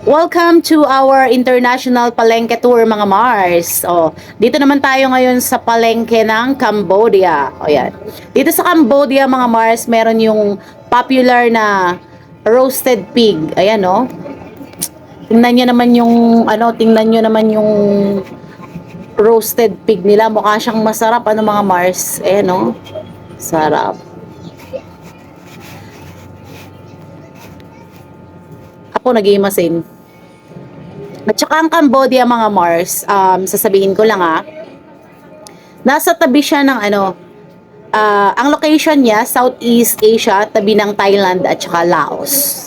Welcome to our international palengke tour mga Mars. Dito naman tayo ngayon sa palengke ng Cambodia. Yan. Dito sa Cambodia mga Mars, meron yung popular na roasted pig. Ayan Tingnan niyo naman yung tingnan niyo naman yung roasted pig nila. Mukha siyang masarap mga Mars. Ayan Sarap. Ako nag-iimasin. At saka ang Cambodia mga Mars, sasabihin ko lang nasa tabi siya ng ang location niya, Southeast Asia, tabi ng Thailand at saka Laos.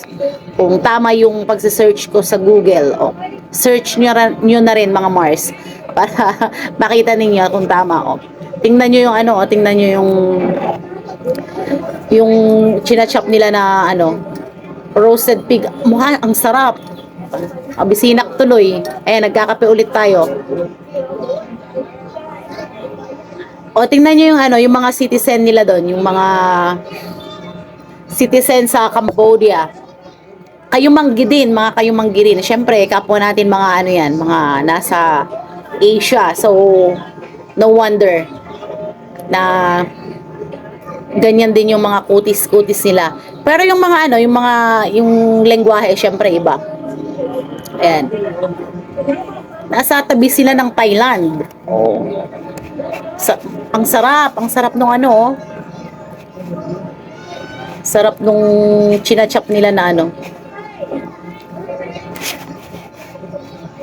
Kung tama yung pagse-search ko sa Google, search nyo na rin mga Mars para makita ninyo kung tama. Tingnan nyo yung tingnan nyo yung chinachop nila na roasted pig. Mukha ang sarap. Abisinak tuloy. Ayan, nagkakape ulit tayo. Tingnan nyo yung mga citizen nila doon, yung mga citizen sa Cambodia. Kayumanggi din, mga kayumanggi din. Siyempre, kapwa natin mga mga nasa Asia. So, no wonder na ganyan din yung mga kutis-kutis nila. Pero yung mga yung lengguwahe, siyempre iba. Ayan. Nasa tabi sila ng Thailand. Ang sarap nung sarap nung chinachop nila na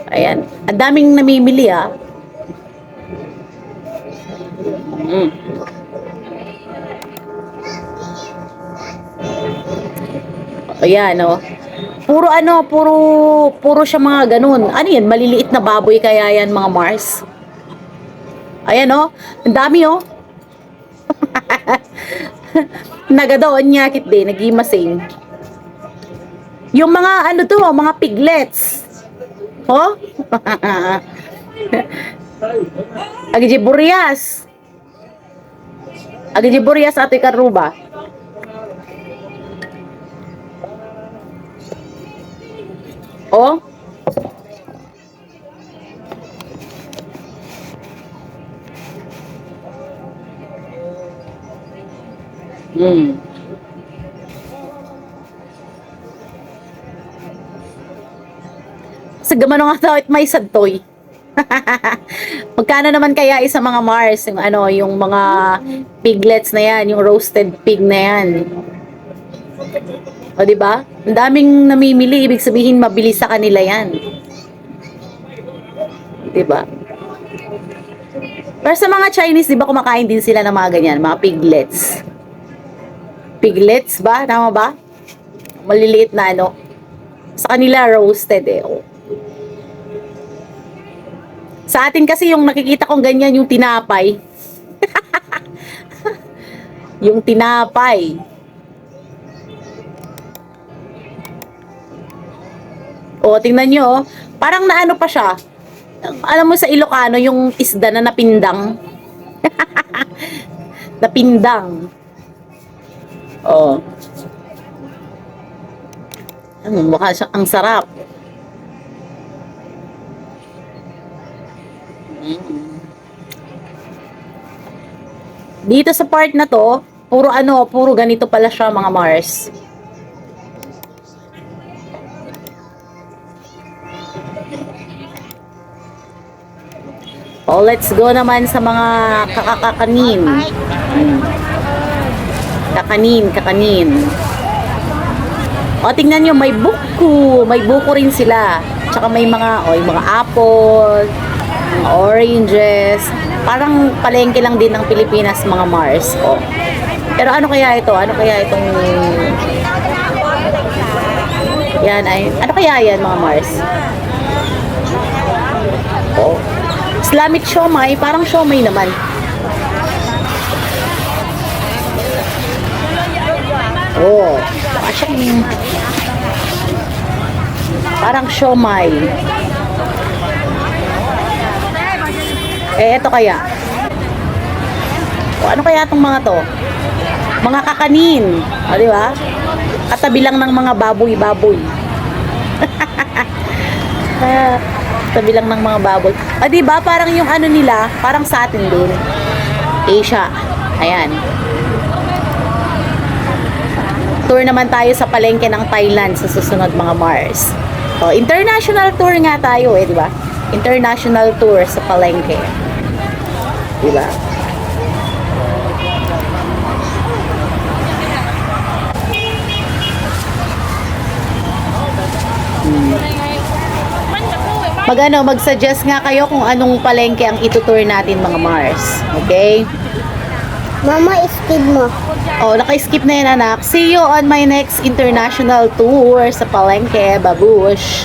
Ayan. Ang daming namimili Ayan Puro siya mga ganun. Ano yan? Maliliit na baboy kaya yan mga Mars? Ayan ang dami Nagadoon niya kit din, nagimasing. Yung mga mga piglets. Agijiburias. Agijiburias ate karuba. Sa gamano nga daw may sadtoy. Magkano naman kaya isa mga Mars yung yung mga piglets na yan, yung roasted pig na yan. Di ba? Ang daming namimili, ibig sabihin mabilis sa kanila yan. Di ba? Pero sa mga Chinese, di ba kumakain din sila ng mga ganyan, mga piglets. Piglets ba? Tama ba? Maliliit na Sa kanila, roasted Sa atin kasi yung nakikita kong ganyan, yung tinapay. Yung tinapay. Tingnan nyo, parang naano pa siya. Alam mo sa Ilocano, yung isda na napindang. Napindang. Mukha siya, ang sarap. Dito sa part na to, puro ganito pala siya mga Mars. Let's go naman sa mga kakakanin. Kakanin. Tingnan nyo, may buko rin sila. Tsaka may yung mga apple, mga oranges. Parang palengke lang din ng Pilipinas mga Mars. Pero ano kaya ito? Ano kaya itong yan ay ano kaya yan mga Mars? Islamic siomai, parang siomai naman. Parang siomai. Ito kaya. Ano kaya itong mga to? Mga kakanin. Di ba? Katabi lang ng mga baboy-baboy. Tabi lang ng mga baboy. Ah, di ba? Parang yung ano nila, parang sa atin din. Asia. Ayan. Tour naman tayo sa palengke ng Thailand sa susunod mga Mars. So, international tour nga tayo di ba? International tour sa palengke. Di ba? Mag-suggest nga kayo kung anong palengke ang itutour natin mga Mars. Okay? Mama, skip mo. Oh, naka-skip na yan anak. See you on my next international tour sa palengke, babush.